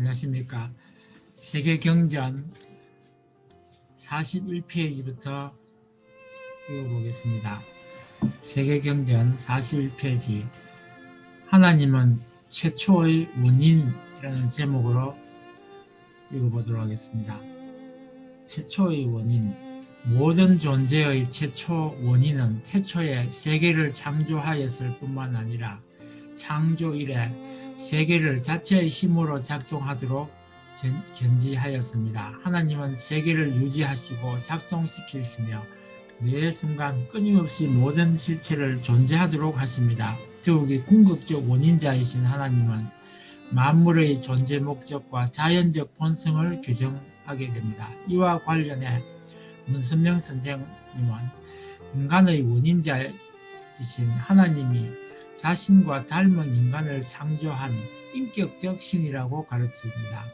안녕하십니까. 세계경전 41페이지부터 읽어보겠습니다. 세계경전 41페이지 하나님은 최초의 원인이라는 제목으로 읽어보도록 하겠습니다. 최초의 원인. 모든 존재의 최초 원인은 태초에 세계를 창조하였을 뿐만 아니라 창조 이래 세계를 자체의 힘으로 작동하도록 견지하였습니다. 하나님은 세계를 유지하시고 작동시키시며 매 순간 끊임없이 모든 실체를 존재하도록 하십니다. 더욱이 궁극적 원인자이신 하나님은 만물의 존재 목적과 자연적 본성을 규정하게 됩니다. 이와 관련해 문선명 선생님은 인간의 원인자이신 하나님이 자신과 닮은 인간을 창조한 인격적 신이라고 가르칩니다.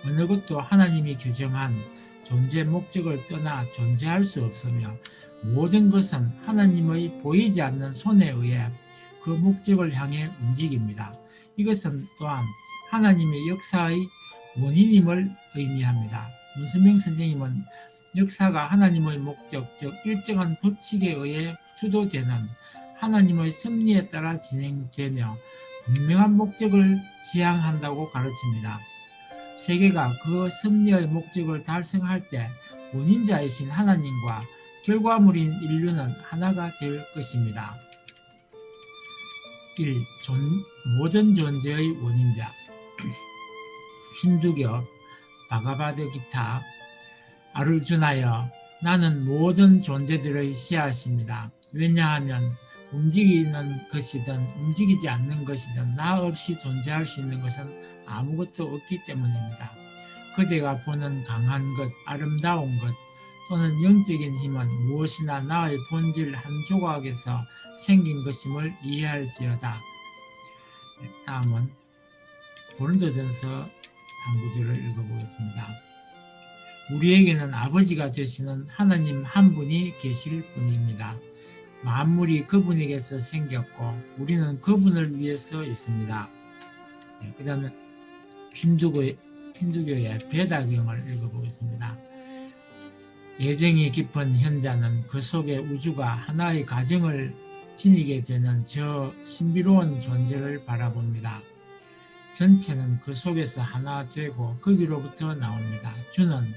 어느 것도 하나님이 규정한 존재 목적을 떠나 존재할 수 없으며 모든 것은 하나님의 보이지 않는 손에 의해 그 목적을 향해 움직입니다. 이것은 또한 하나님의 역사의 원인임을 의미합니다. 문선명 선생님은 역사가 하나님의 목적, 즉 일정한 법칙에 의해 주도되는 하나님의 섭리에 따라 진행되며 분명한 목적을 지향한다고 가르칩니다. 세계가 그 섭리의 목적을 달성할 때 원인자이신 하나님과 결과물인 인류는 하나가 될 것입니다. 1. 모든 존재의 원인자. 힌두교 바가바드기타 아르주나여, 나는 모든 존재들의 씨앗입니다. 왜냐하면 움직이는 것이든 움직이지 않는 것이든 나 없이 존재할 수 있는 것은 아무것도 없기 때문입니다. 그대가 보는 강한 것, 아름다운 것 또는 영적인 힘은 무엇이나 나의 본질 한 조각에서 생긴 것임을 이해할지어다. 다음은 고린도전서 한 구절을 읽어보겠습니다. 우리에게는 아버지가 되시는 하나님 한 분이 계실 뿐입니다. 만물이 그분에게서 생겼고 우리는 그분을 위해서 있습니다. 그 다음에 힌두교의 베다경을 읽어보겠습니다. 예정이 깊은 현자는 그 속에 우주가 하나의 가정을 지니게 되는 저 신비로운 존재를 바라봅니다. 전체는 그 속에서 하나 되고 거기로부터 나옵니다. 주는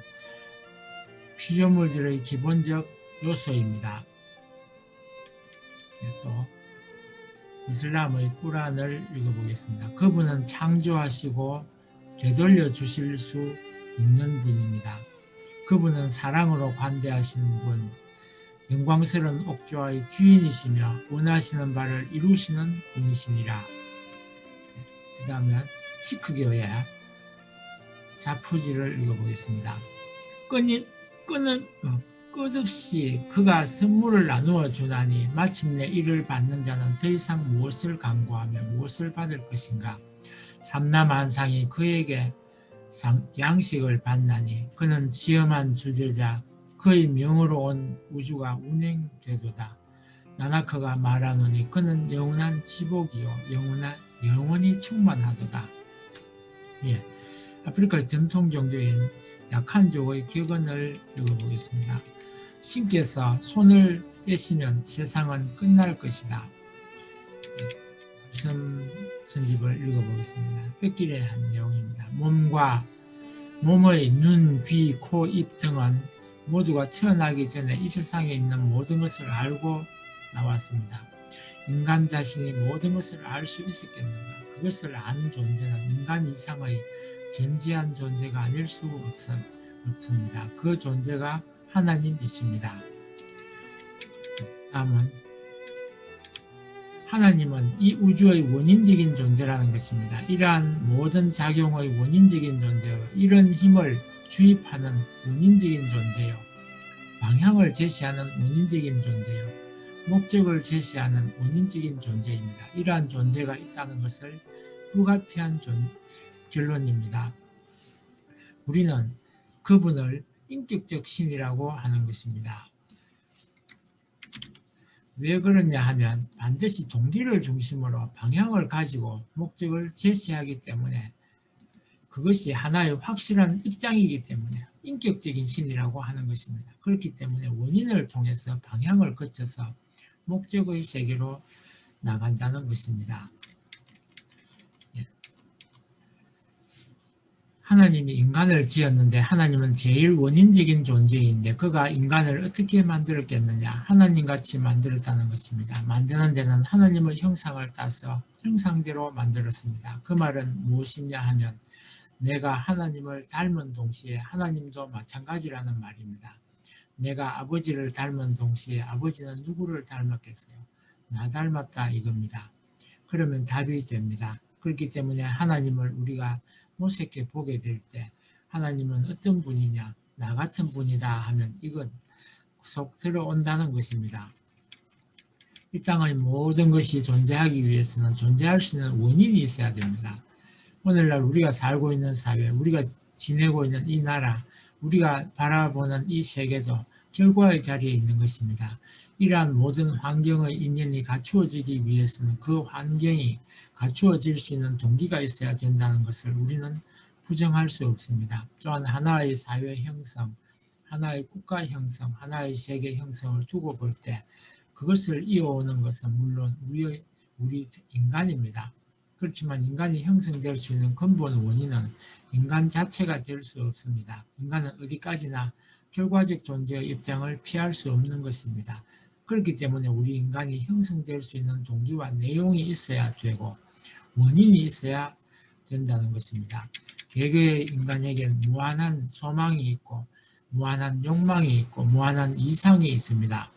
피조물들의 기본적 요소입니다. 또 이슬람의 꾸란을 읽어보겠습니다. 그분은 창조하시고 되돌려 주실 수 있는 분입니다. 그분은 사랑으로 관대하신 분, 영광스러운 옥조와의 주인이시며 원하시는 바를 이루시는 분이시니라. 그 다음에 시크교의 자푸지를 읽어보겠습니다. 끝없이 그가 선물을 나누어 주나니 마침내 이를 받는 자는 더 이상 무엇을 간구하며 무엇을 받을 것인가. 삼라만상이 그에게 양식을 받나니 그는 시험한 주제자, 그의 명으로 온 우주가 운행되도다. 나나크가 말하노니 그는 영원한 지복이요 영원히 충만하도다. 아프리카 전통 종교인 야칸족의 격언을 읽어보겠습니다. 신께서 손을 떼시면 세상은 끝날 것이다. 말씀 선집을 읽어보겠습니다. 뜻길의 한 내용입니다. 몸의 눈, 귀, 코, 입 등은 모두가 태어나기 전에 이 세상에 있는 모든 것을 알고 나왔습니다. 인간 자신이 모든 것을 알 수 있었겠는가? 그것을 아는 존재는 인간 이상의 전지한 존재가 아닐 수 없습니다. 그 존재가 하나님이십니다. 다음은 하나님은 이 우주의 원인적인 존재라는 것입니다. 이러한 모든 작용의 원인적인 존재요, 이런 힘을 주입하는 원인적인 존재요, 방향을 제시하는 원인적인 존재요, 목적을 제시하는 원인적인 존재입니다. 이러한 존재가 있다는 것을 불가피한 결론입니다. 우리는 그분을 인격적 신이라고 하는 것입니다. 왜 그러냐 하면 반드시 동기를 중심으로 방향을 가지고 목적을 제시하기 때문에 그것이 하나의 확실한 입장이기 때문에 인격적인 신이라고 하는 것입니다. 그렇기 때문에 원인을 통해서 방향을 거쳐서 목적의 세계로 나간다는 것입니다. 하나님이 인간을 지었는데 하나님은 제일 원인적인 존재인데 그가 인간을 어떻게 만들었겠느냐? 하나님같이 만들었다는 것입니다. 만드는 데는 하나님의 형상을 따서 형상대로 만들었습니다. 그 말은 무엇이냐 하면 내가 하나님을 닮은 동시에 하나님도 마찬가지라는 말입니다. 내가 아버지를 닮은 동시에 아버지는 누구를 닮았겠어요? 나 닮았다 이겁니다. 그러면 답이 됩니다. 그렇기 때문에 하나님을 우리가 모색해 보게 될 때 하나님은 어떤 분이냐? 나 같은 분이다 하면 이건 속 들어온다는 것입니다. 이 땅의 모든 것이 존재하기 위해서는 존재할 수 있는 원인이 있어야 됩니다. 오늘날 우리가 살고 있는 사회, 우리가 지내고 있는 이 나라, 우리가 바라보는 이 세계도 결과의 자리에 있는 것입니다. 이러한 모든 환경의 인연이 갖추어지기 위해서는 그 환경이 갖추어질 수 있는 동기가 있어야 된다는 것을 우리는 부정할 수 없습니다. 또한 하나의 사회 형성, 하나의 국가 형성, 하나의 세계 형성을 두고 볼 때 그것을 이어오는 것은 물론 우리 인간입니다. 그렇지만 인간이 형성될 수 있는 근본 원인은 인간 자체가 될 수 없습니다. 인간은 어디까지나 결과적 존재의 입장을 피할 수 없는 것입니다. 그렇기 때문에 우리 인간이 형성될 수 있는 동기와 내용이 있어야 되고 원인이 있어야 된다는 것입니다. 개개의 인간에게는 무한한 소망이 있고 무한한 욕망이 있고 무한한 이상이 있습니다.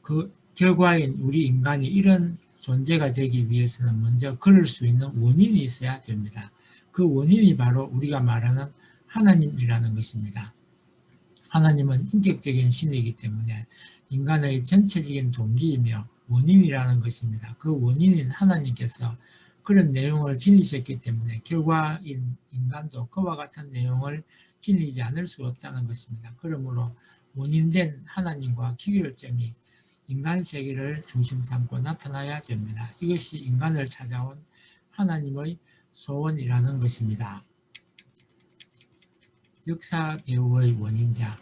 그 결과인 우리 인간이 이런 존재가 되기 위해서는 먼저 그럴 수 있는 원인이 있어야 됩니다. 그 원인이 바로 우리가 말하는 하나님이라는 것입니다. 하나님은 인격적인 신이기 때문에 인간의 전체적인 동기이며 원인이라는 것입니다. 그 원인인 하나님께서 그런 내용을 지니셨기 때문에 결과인 인간도 그와 같은 내용을 지니지 않을 수 없다는 것입니다. 그러므로 원인된 하나님과 기결점이 인간 세계를 중심 삼고 나타나야 됩니다. 이것이 인간을 찾아온 하나님의 소원이라는 것입니다. 역사 배후의 원인자,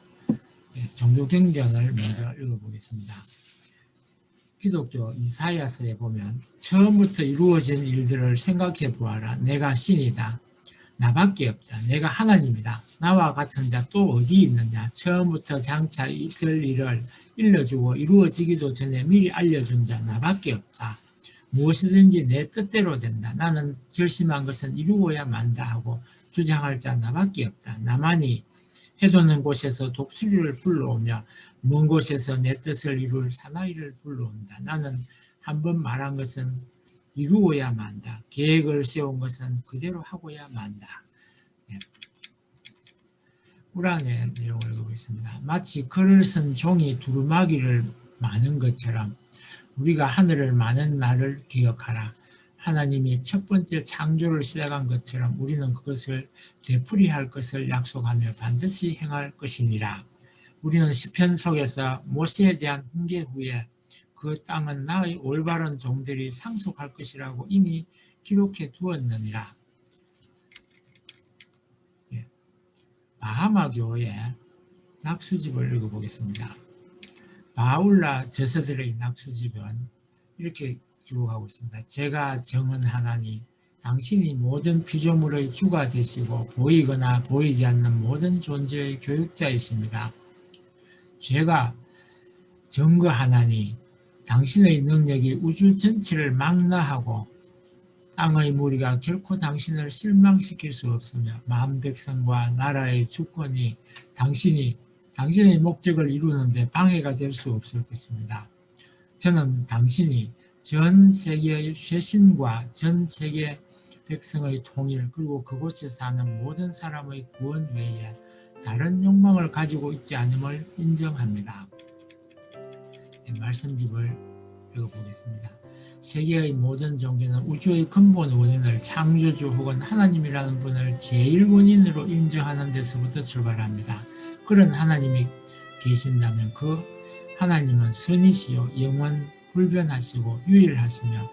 종교경전을 먼저 읽어보겠습니다. 기독교 이사야서에 보면 처음부터 이루어진 일들을 생각해 보아라. 내가 신이다. 나밖에 없다. 내가 하나님이다. 나와 같은 자 또 어디 있느냐. 처음부터 장차 있을 일을 일러주고 이루어지기도 전에 미리 알려준 자 나밖에 없다. 무엇이든지 내 뜻대로 된다. 나는 결심한 것은 이루어야 만다 하고 주장할 자 나밖에 없다. 나만이 해돋는 곳에서 독수리를 불러오며 먼 곳에서 내 뜻을 이룰 사나이를 불러온다. 나는 한번 말한 것은 이루어야 만다. 계획을 세운 것은 그대로 하고야 만다. 우란의 내용을 읽어보겠습니다. 마치 글을 쓴 종이 두루마기를 마는 것처럼 우리가 하늘을 마는 날을 기억하라. 하나님이 첫 번째 창조를 시작한 것처럼 우리는 그것을 되풀이할 것을 약속하며 반드시 행할 것이니라. 우리는 시편 속에서 모세에 대한 훈계 후에 그 땅은 나의 올바른 종들이 상속할 것이라고 이미 기록해 두었느니라. 바하마 교의 낙수집을 읽어보겠습니다. 바울라 저서들의 낙수집은 이렇게 기록하고 있습니다. 제가 정언하나니 당신이 모든 피조물의 주가 되시고 보이거나 보이지 않는 모든 존재의 교육자이십니다. 제가 증거하나니 당신의 능력이 우주 전체를 망라하고 땅의 무리가 결코 당신을 실망시킬 수 없으며 만 백성과 나라의 주권이 당신의 목적을 이루는데 방해가 될 수 없을 것입니다. 저는 당신이 전 세계의 쇄신과 전 세계 백성의 통일 그리고 그곳에 사는 모든 사람의 구원 외에 다른 욕망을 가지고 있지 않음을 인정합니다. 말씀집을 읽어보겠습니다. 세계의 모든 종교는 우주의 근본 원인을 창조주 혹은 하나님이라는 분을 제일 원인으로 인정하는 데서부터 출발합니다. 그런 하나님이 계신다면 그 하나님은 선이시요 영원 불변하시고 유일하시며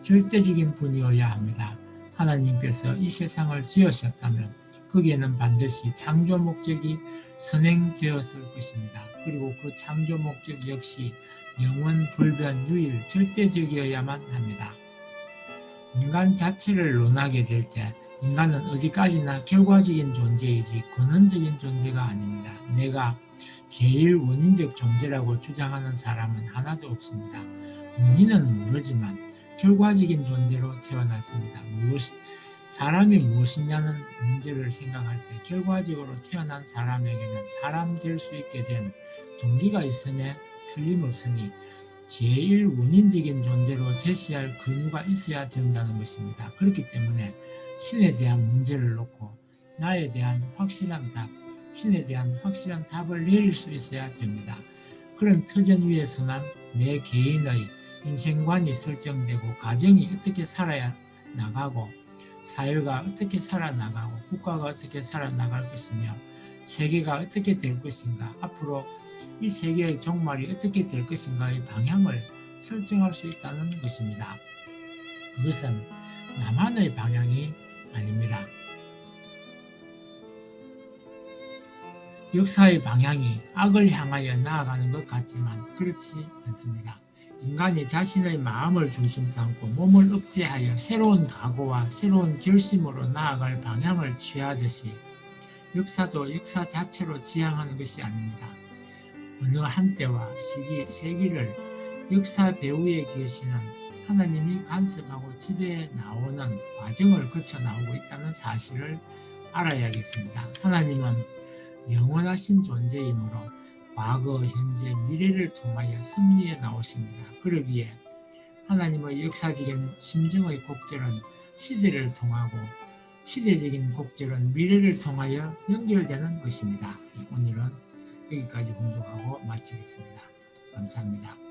절대적인 분이어야 합니다. 하나님께서 이 세상을 지으셨다면 거기에는 반드시 창조 목적이 선행되었을 것입니다. 그리고 그 창조 목적 역시 영원, 불변, 유일, 절대적이어야만 합니다. 인간 자체를 논하게 될 때 인간은 어디까지나 결과적인 존재이지 근원적인 존재가 아닙니다. 내가 제일 원인적 존재라고 주장하는 사람은 하나도 없습니다. 원인은 모르지만 결과적인 존재로 태어났습니다. 사람이 무엇이냐는 문제를 생각할 때 결과적으로 태어난 사람에게는 사람 될 수 있게 된 동기가 있음에 틀림없으니 제일 원인적인 존재로 제시할 근유가 있어야 된다는 것입니다. 그렇기 때문에 신에 대한 문제를 놓고 나에 대한 확실한 답, 신에 대한 확실한 답을 내릴 수 있어야 됩니다. 그런 터전 위에서만 내 개인의 인생관이 설정되고 가정이 어떻게 살아야 나가고 사회가 어떻게 살아나가고 국가가 어떻게 살아나갈 것이며 세계가 어떻게 될 것인가, 앞으로 이 세계의 종말이 어떻게 될 것인가의 방향을 설정할 수 있다는 것입니다. 그것은 나만의 방향이 아닙니다. 역사의 방향이 악을 향하여 나아가는 것 같지만 그렇지 않습니다. 인간이 자신의 마음을 중심 삼고 몸을 억제하여 새로운 각오와 새로운 결심으로 나아갈 방향을 취하듯이 역사도 역사 자체로 지향하는 것이 아닙니다. 어느 한때와 시기, 세기를 역사 배후에 계시는 하나님이 간섭하고 지배해 나오는 과정을 거쳐 나오고 있다는 사실을 알아야겠습니다. 하나님은 영원하신 존재이므로 과거, 현재, 미래를 통하여 섭리해 나오십니다. 그러기에 하나님의 역사적인 심정의 곡절은 시대를 통하고 시대적인 곡절은 미래를 통하여 연결되는 것입니다. 오늘은 여기까지 공독하고 마치겠습니다. 감사합니다.